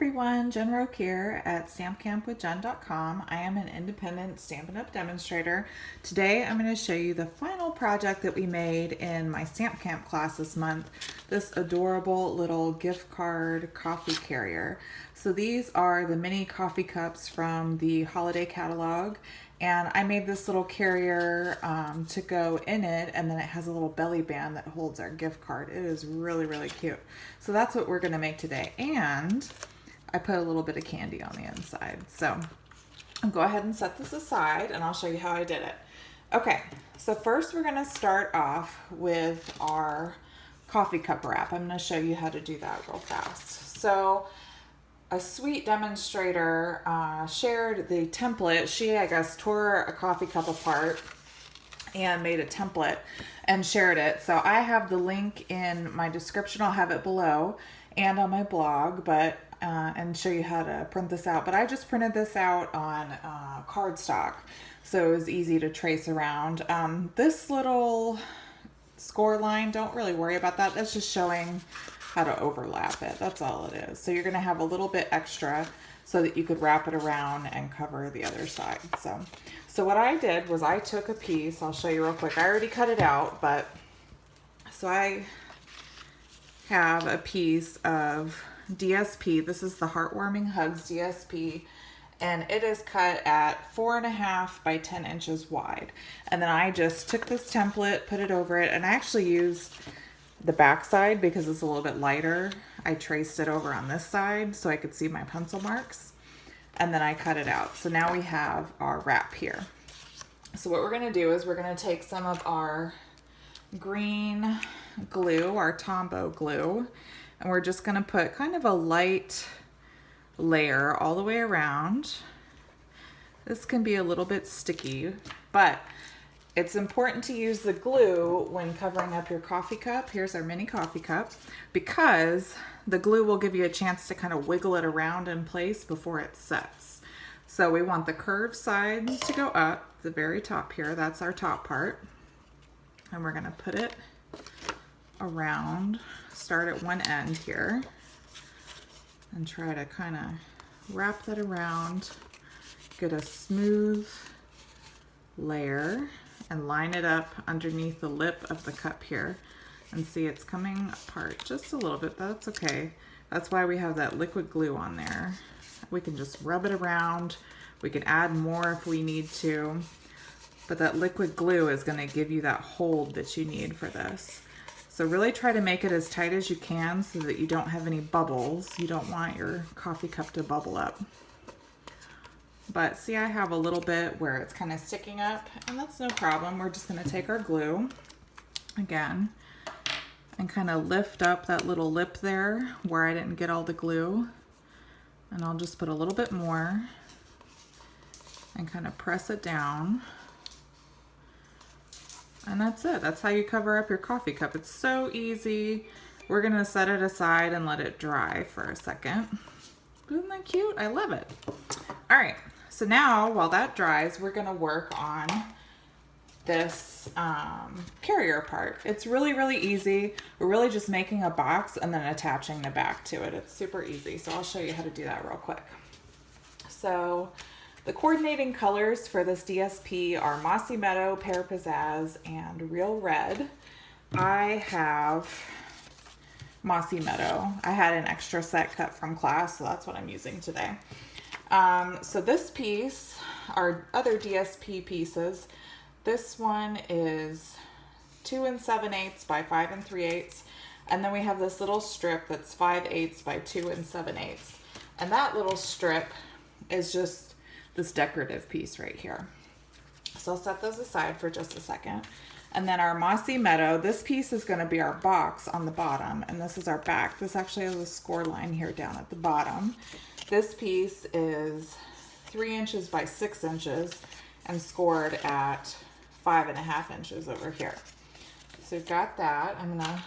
everyone, Jen Roque here at stampcampwithjen.com. I am an independent Stampin' Up! Demonstrator. Today I'm going to show you the final project that we made in my Stamp Camp class this month, this adorable little gift card coffee carrier. So these are the mini coffee cups from the holiday catalog, and I made this little carrier to go in it, and then it has a little belly band that holds our gift card. It is really, really cute. So that's what we're going to make today, and I put a little bit of candy on the inside. So I'll go ahead and set this aside, and I'll show you how I did it. Okay, so first we're going to start off with our coffee cup wrap. I'm going to show you how to do that real fast. So a sweet demonstrator shared the template. She, I guess, tore a coffee cup apart and made a template and shared it. So I have the link in my description. I'll have it below and on my blog, but and show you how to print this out. But I just printed this out on cardstock, so it was easy to trace around. This little score line, don't really worry about that. That's just showing how to overlap it. That's all it is. So you're going to have a little bit extra so that you could wrap it around and cover the other side. So what I did was I took a piece. I'll show you real quick. I already cut it out, but so I have a piece of DSP. This is the Heartwarming Hugs DSP, and it is cut at 4.5 by 10 inches wide. And then I just took this template, put it over it, and I actually used the back side because it's a little bit lighter. I traced it over on this side so I could see my pencil marks, and then I cut it out. So now we have our wrap here. So what we're going to do is we're going to take some of our green glue, our Tombow glue, and we're just going to put kind of a light layer all the way around. This can be a little bit sticky, but it's important to use the glue when covering up your coffee cup. Here's our mini coffee cup, because the glue will give you a chance to kind of wiggle it around in place before it sets. So we want the curved side to go up, the very top here. That's our top part. And we're going to put it around, start at one end here, and try to kind of wrap that around, get a smooth layer, and line it up underneath the lip of the cup here. And see, it's coming apart just a little bit. That's okay. That's why we have that liquid glue on there. We can just rub it around. We can add more if we need to. But that liquid glue is going to give you that hold that you need for this. So really try to make it as tight as you can so that you don't have any bubbles. You don't want your coffee cup to bubble up. But see, I have a little bit where it's kind of sticking up, and that's no problem. We're just going to take our glue again and kind of lift up that little lip there where I didn't get all the glue. And I'll just put a little bit more and kind of press it down. And that's it. That's how you cover up your coffee cup. It's so easy. We're going to set it aside and let it dry for a second. Isn't that cute? I love it. All right. So now, while that dries, we're going to work on this carrier part. It's really, really easy. We're really just making a box and then attaching the back to it. It's super easy. So I'll show you how to do that real quick. So the coordinating colors for this DSP are Mossy Meadow, Pear Pizzazz, and Real Red. I have Mossy Meadow. I had an extra set cut from class, so that's what I'm using today. So this piece, our other DSP pieces, this one is 2 7/8 by 5 3/8, and then we have this little strip that's 5/8 by 2 7/8, and that little strip is just this decorative piece right here. So I'll set those aside for just a second. And then our Mossy Meadow, this piece is going to be our box on the bottom, and this is our back. This actually has a score line here down at the bottom. This piece is 3 inches by 6 inches and scored at 5.5 inches over here. So we've got that. I'm going to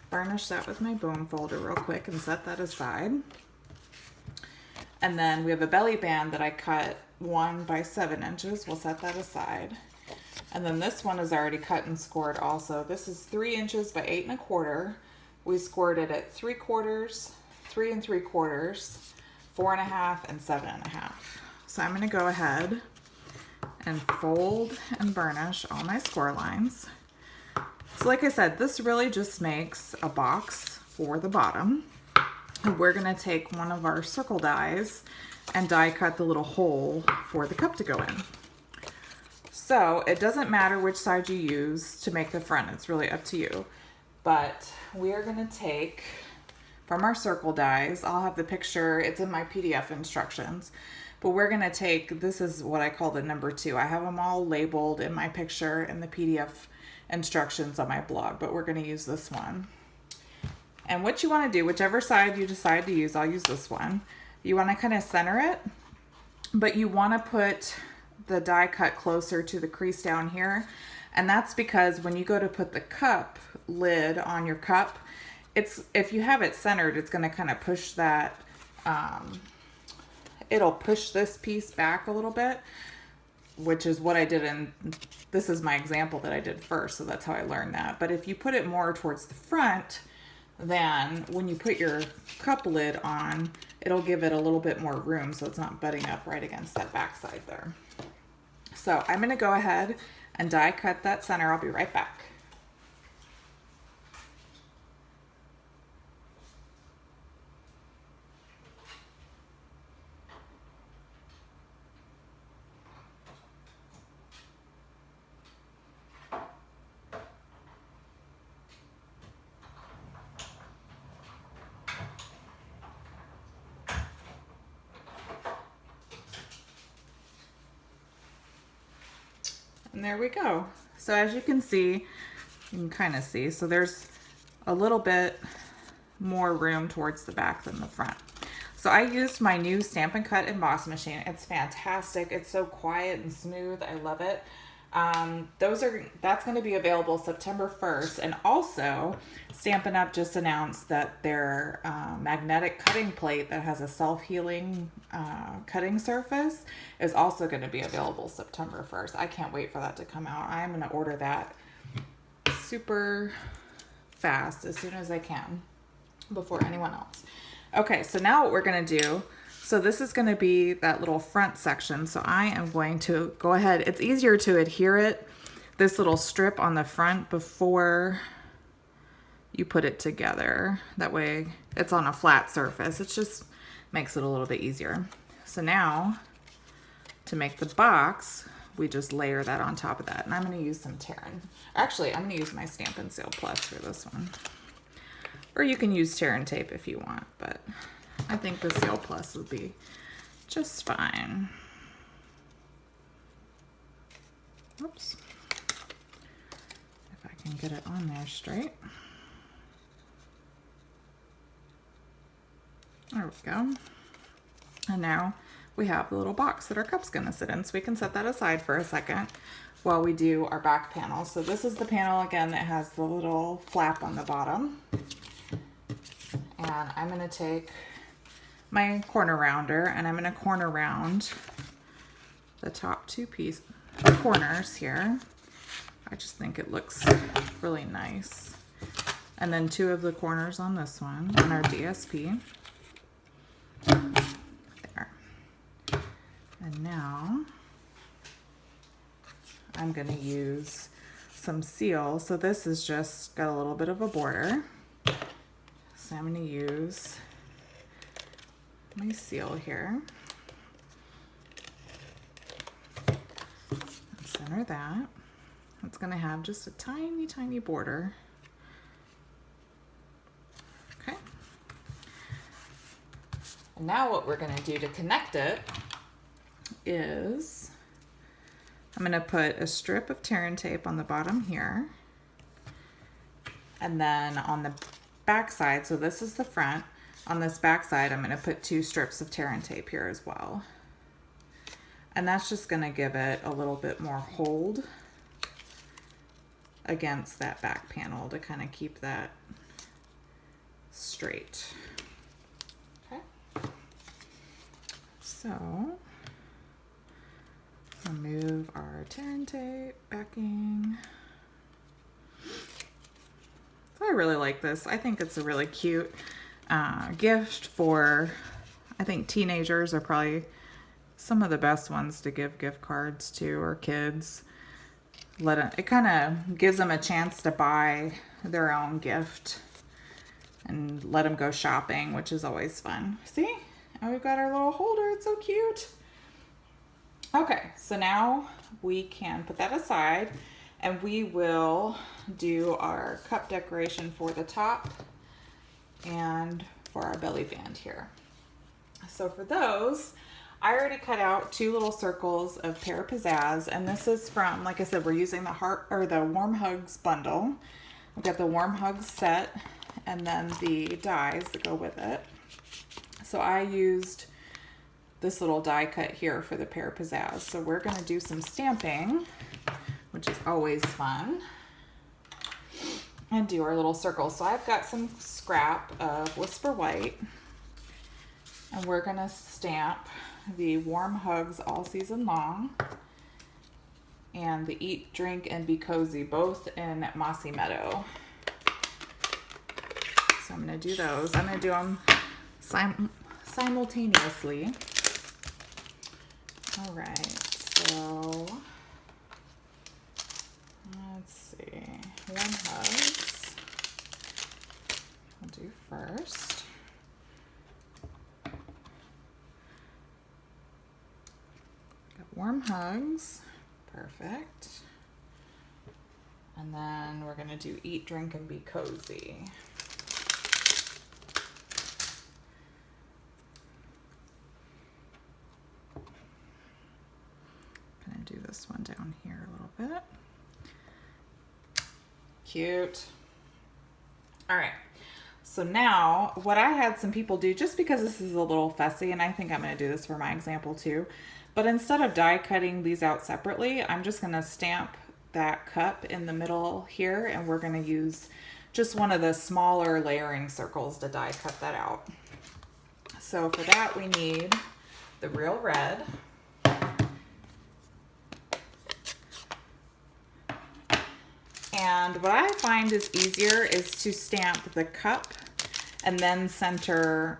burnish that with my bone folder real quick and set that aside. And then we have a belly band that I cut 1 by 7 inches. We'll set that aside. And then this one is already cut and scored also. This is 3 inches by 8 1/4. We scored it at 3/4 3 3/4, 4 1/2, and 7 1/2. So I'm going to go ahead and fold and burnish all my score lines. So like I said, this really just makes a box for the bottom. And we're going to take one of our circle dies and die cut the little hole for the cup to go in. So it doesn't matter which side you use to make the front, it's really up to you. But we are going to take from our circle dies, I'll have the picture, it's in my PDF instructions, but we're going to take, this is what I call the number 2. I have them all labeled in my picture in the PDF instructions on my blog, but we're going to use this one. And what you want to do, whichever side you decide to use, I'll use this one. You want to kind of center it, but you want to put the die cut closer to the crease down here. And that's because when you go to put the cup lid on your cup, if you have it centered, it's going to kind of push that, it'll push this piece back a little bit, which is what I did this is my example that I did first, so that's how I learned that. But if you put it more towards the front, then when you put your cup lid on, it'll give it a little bit more room so it's not butting up right against that back side there. So I'm going to go ahead and die cut that center. I'll be right back. And there we go. So as you can see, you can kind of see, so there's a little bit more room towards the back than the front. So I used my new Stampin' Cut emboss machine. It's fantastic. It's so quiet and smooth. I love it. That's going to be available September 1st. And also, Stampin' Up! Just announced that their magnetic cutting plate that has a self-healing cutting surface is also going to be available September 1st. I can't wait for that to come out. I'm going to order that super fast as soon as I can before anyone else. Okay, so now what we're going to do, so this is going to be that little front section. So I am going to go ahead. It's easier to adhere it, this little strip on the front, before you put it together. That way it's on a flat surface. It just makes it a little bit easier. So now to make the box, we just layer that on top of that. And I'm going to use some Terran. Actually, I'm going to use my Stampin' Seal Plus for this one. Or you can use Terran tape if you want, but I think the Seal Plus would be just fine. Oops. If I can get it on there straight. There we go. And now we have the little box that our cup's gonna sit in, so we can set that aside for a second while we do our back panel. So this is the panel again that has the little flap on the bottom. And I'm gonna take my corner rounder and I'm gonna corner round the top two corners here. I just think it looks really nice. And then 2 of the corners on this one on our DSP. There. And now I'm gonna use some seal. So this is just got a little bit of a border. So I'm going to use my seal here. Center that. It's going to have just a tiny, tiny border. Okay. And now what we're going to do to connect it is I'm going to put a strip of Terran tape on the bottom here. And then on the back side, so this is the front, on this back side I'm going to put 2 strips of Terran tape here as well, and that's just going to give it a little bit more hold against that back panel to kind of keep that straight. Okay, so remove our Terran tape backing. I really like this. I think it's a really cute. gift for, I think teenagers are probably some of the best ones to give gift cards to, or kids. It kind of gives them a chance to buy their own gift and let them go shopping, which is always fun. See? And we've got our little holder. It's so cute. Okay, so now we can put that aside and we will do our cup decoration for the top and for our belly band here. So for those, I already cut out 2 little circles of Pear Pizzazz, and this is from, like I said, we're using the Warm Hugs bundle. We've got the Warm Hugs set and then the dies that go with it. So I used this little die cut here for the Pear Pizzazz. So we're going to do some stamping, which is always fun, and do our little circles. So I've got some scrap of Whisper White, and we're going to stamp the Warm Hugs All Season Long and the Eat, Drink, and Be Cozy, both in Mossy Meadow. So I'm going to do those. I'm going to do them simultaneously. All right, so let's see. Warm Hugs I'll do first. Warm Hugs, perfect. And then we're gonna do Eat, Drink, and Be Cozy. Gonna do this one down here a little bit. Cute. All right, so now what I had some people do, just because this is a little fussy, and I think I'm gonna do this for my example too, but instead of die cutting these out separately, I'm just gonna stamp that cup in the middle here, and we're gonna use just one of the smaller layering circles to die cut that out. So for that, we need the Real Red. And what I find is easier is to stamp the cup and then center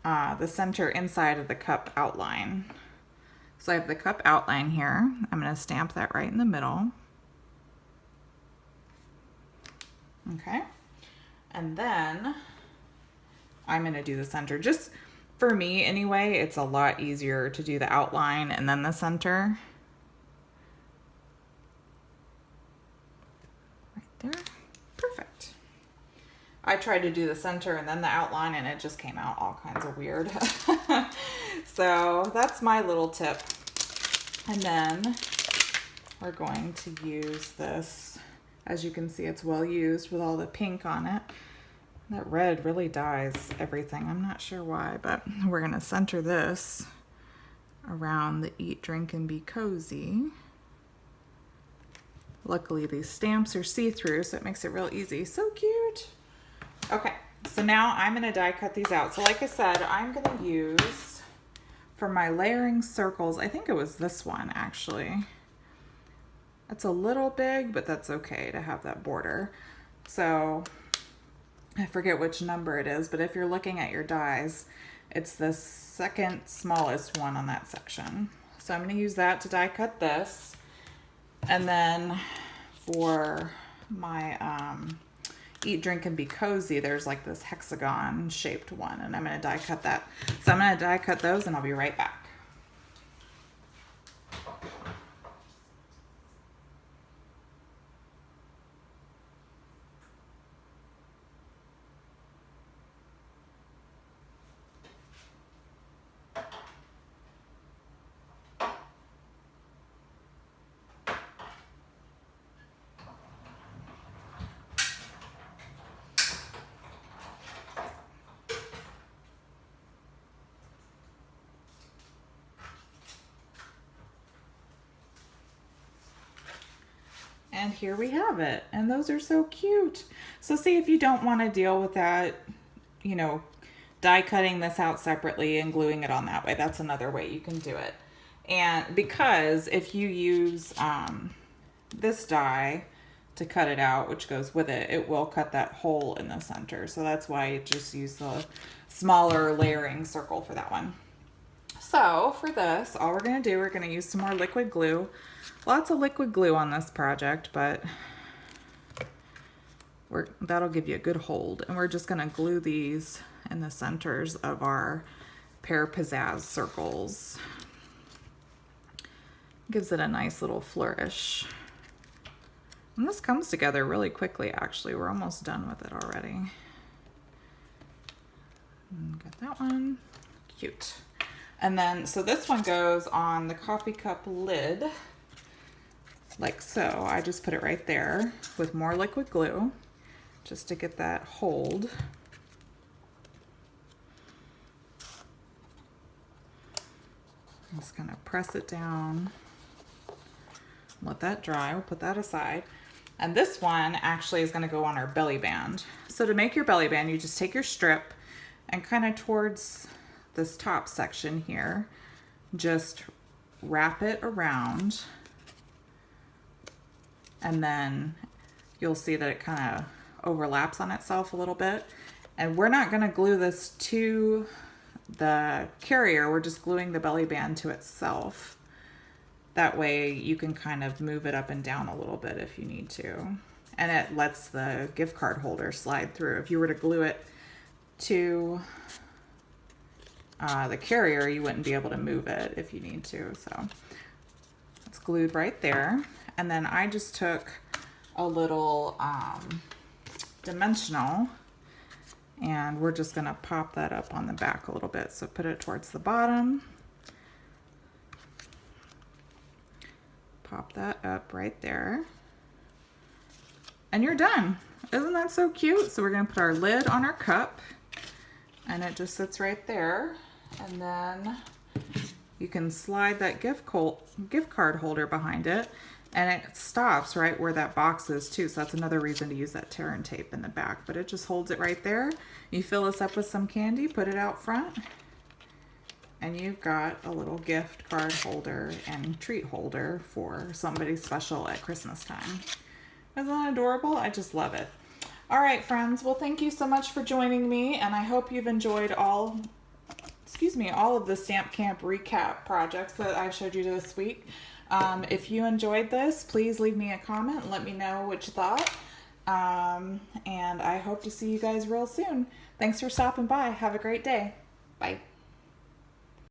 the center inside of the cup outline. So I have the cup outline here. I'm going to stamp that right in the middle. Okay. And then I'm going to do the center. Just for me anyway, it's a lot easier to do the outline and then the center. Right there. Perfect. I tried to do the center and then the outline, and it just came out all kinds of weird. So that's my little tip. And then we're going to use this. As you can see, it's well used with all the pink on it. That red really dyes everything. I'm not sure why, but we're going to center this around the Eat, Drink, and Be Cozy. Luckily, these stamps are see-through, so it makes it real easy. So cute. Okay, so now I'm going to die cut these out. So like I said, I'm going to use, for my layering circles, I think it was this one actually. It's a little big, but that's okay to have that border. So I forget which number it is, but if you're looking at your dies, it's the second smallest one on that section. So I'm going to use that to die cut this. And then for my Eat, Drink, and Be Cozy, there's like this hexagon shaped one, and I'm going to die cut that. So I'm going to die cut those, and I'll be right back. And here we have it. And those are so cute. So see, if you don't want to deal with that, you know, die cutting this out separately and gluing it on that way, that's another way you can do it. And because if you use this die to cut it out, which goes with it, it will cut that hole in the center. So that's why I just use the smaller layering circle for that one. So for this, all we're gonna do, we're gonna use some more liquid glue. Lots of liquid glue on this project, but that'll give you a good hold. And we're just gonna glue these in the centers of our pear pizzazz circles. Gives it a nice little flourish. And this comes together really quickly, actually. We're almost done with it already. Got that one. Cute. And then, so this one goes on the coffee cup lid, like so. I just put it right there with more liquid glue, just to get that hold. I'm just gonna press it down. Let that dry, we'll put that aside. And this one actually is gonna go on our belly band. So to make your belly band, you just take your strip and kind of towards this top section here, just wrap it around. And then you'll see that it kind of overlaps on itself a little bit. And we're not gonna glue this to the carrier, we're just gluing the belly band to itself. That way you can kind of move it up and down a little bit if you need to. And it lets the gift card holder slide through. If you were to glue it to the carrier, you wouldn't be able to move it if you need to. So it's glued right there. And then I just took a little dimensional, and we're just gonna pop that up on the back a little bit. So put it towards the bottom. Pop that up right there. And you're done. Isn't that so cute? So we're gonna put our lid on our cup, and it just sits right there. And then you can slide that gift card holder behind it, and it stops right where that box is too. So that's another reason to use that tear and tape in the back, but it just holds it right there. You fill this up with some candy, put it out front, and you've got a little gift card holder and treat holder for somebody special at Christmas time. Isn't that adorable? I just love it. All right, friends. Well, thank you so much for joining me, and I hope you've enjoyed all of the Stamp Camp recap projects that I showed you this week. If you enjoyed this, please leave me a comment and let me know what you thought. And I hope to see you guys real soon. Thanks for stopping by. Have a great day. Bye.